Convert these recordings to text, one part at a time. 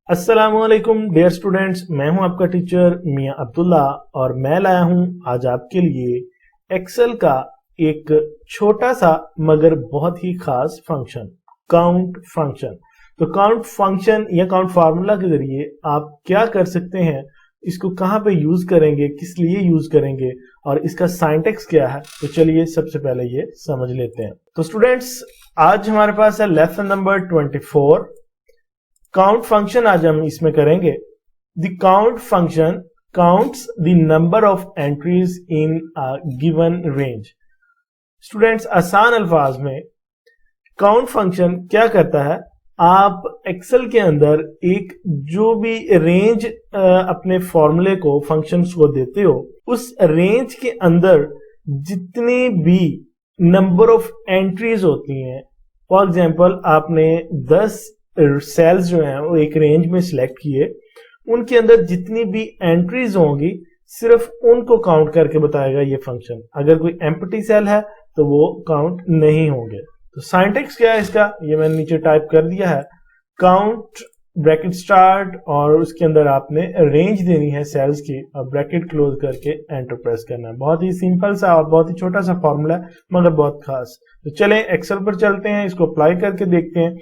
अस्सलामुअलैकुम dear students, मैं हूं आपका टीचर मियां अब्दुल्ला और मैं लाया हूं आज आपके लिए एक्सेल का एक छोटा सा मगर बहुत ही खास फंक्शन, काउंट फंक्शन। तो काउंट फंक्शन या काउंट फार्मूला के जरिए आप क्या कर सकते हैं, इसको कहां पे यूज करेंगे, किस लिए यूज करेंगे और इसका सिंटैक्स क्या है, तो चलिए सबसे पहले ये समझ लेते हैं। तो स्टूडेंट्स, आज हमारे पास है लेसन नंबर 24। काउंट फंक्शन आज हम इसमें करेंगे। The count function counts the number of entries in a given range. Students, आसान अल्फाज में काउंट फंक्शन क्या करता है, आप एक्सेल के अंदर एक जो भी रेंज अपने फॉर्मूले को फंक्शंस को देते हो, उस रेंज के अंदर जितनी भी नंबर ऑफ एंट्रीज होती हैं, फॉर एग्जांपल आपने 10 सेल्स जो हैं वो एक रेंज में सिलेक्ट किए, उनके अंदर जितनी भी एंट्रीज होंगी सिर्फ उनको काउंट करके बताएगा ये फंक्शन। अगर कोई एम्प्टी सेल है तो वो काउंट नहीं होंगे। तो सिंटैक्स क्या है इसका, ये मैंने नीचे टाइप कर दिया है। काउंट ब्रैकेट स्टार्ट और उसके अंदर आपने रेंज देनी है सेल्स की और ब्रैकेट क्लोज करके एंटर प्रेस करना है। बहुत ही सिंपल सा और बहुत ही छोटा सा फॉर्मूला है मगर बहुत खास। तो चलें एक्सेल पर चलते हैं, इसको अप्लाई करके देखते हैं।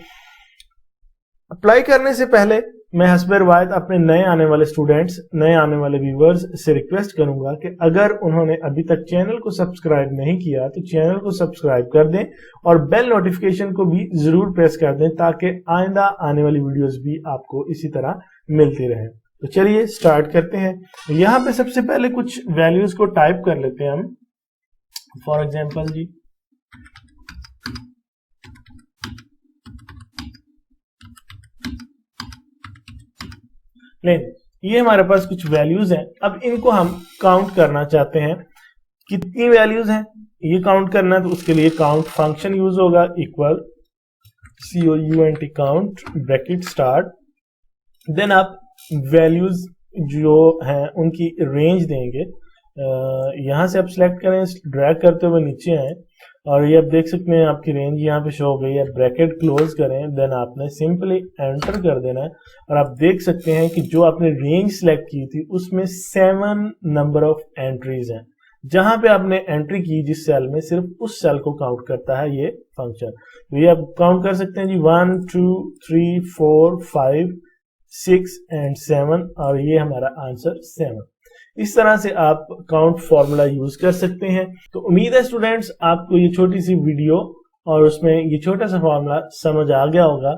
अप्लाई करने से पहले मैं हस्बे रिवायत अपने नए आने वाले स्टूडेंट्स, नए आने वाले व्यूवर्स से रिक्वेस्ट करूंगा कि अगर उन्होंने अभी तक चैनल को सब्सक्राइब नहीं किया तो चैनल को सब्सक्राइब कर दें और बेल नोटिफिकेशन को भी जरूर प्रेस कर दें ताकि आइंदा आने वाली वीडियोस भी आपको इसी तरह मिलती रहे। तो चलिए स्टार्ट करते हैं। यहाँ पे सबसे पहले कुछ वैल्यूज को टाइप कर लेते हैं हम। फॉर एग्जाम्पल जी, ये हमारे पास कुछ वैल्यूज हैं। अब इनको हम काउंट करना चाहते हैं। कितनी वैल्यूज हैं ये काउंट करना है, तो उसके लिए काउंट फंक्शन यूज होगा। Equal COUNT count bracket start, then आप वैल्यूज जो हैं उनकी रेंज देंगे। यहां से आप सिलेक्ट करें, ड्रैग करते हुए नीचे आए और ये आप देख सकते हैं आपकी रेंज यहाँ पे शो हो गई है। ब्रैकेट क्लोज करें, देन आपने सिंपली एंटर कर देना है और आप देख सकते हैं कि जो आपने रेंज सेलेक्ट की थी उसमें 7 नंबर ऑफ एंट्रीज हैं। जहां पे आपने एंट्री की जिस सेल में, सिर्फ उस सेल को काउंट करता है ये फंक्शन। तो ये आप काउंट कर सकते हैं जी, 1 2 3 4 5 6 एंड 7 और ये हमारा आंसर 7। इस तरह से आप काउंट फॉर्मूला यूज कर सकते हैं। तो उम्मीद है स्टूडेंट्स आपको ये छोटी सी वीडियो और उसमें ये छोटा सा फॉर्मूला समझ आ गया होगा।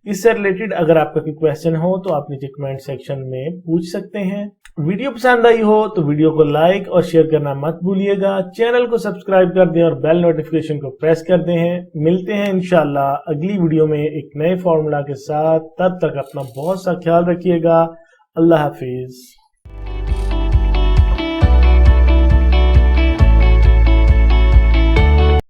इससे रिलेटेड अगर आपका कोई क्वेश्चन हो तो आप नीचे कमेंट सेक्शन में पूछ सकते हैं। वीडियो पसंद आई हो तो वीडियो को लाइक और शेयर करना मत भूलिएगा। चैनल को सब्सक्राइब कर दें और बेल नोटिफिकेशन को प्रेस कर दें। मिलते हैं इंशाल्लाह अगली वीडियो में एक नए फॉर्मूला के साथ। तब तक अपना बहुत सा ख्याल रखिएगा। अल्लाह हाफिज।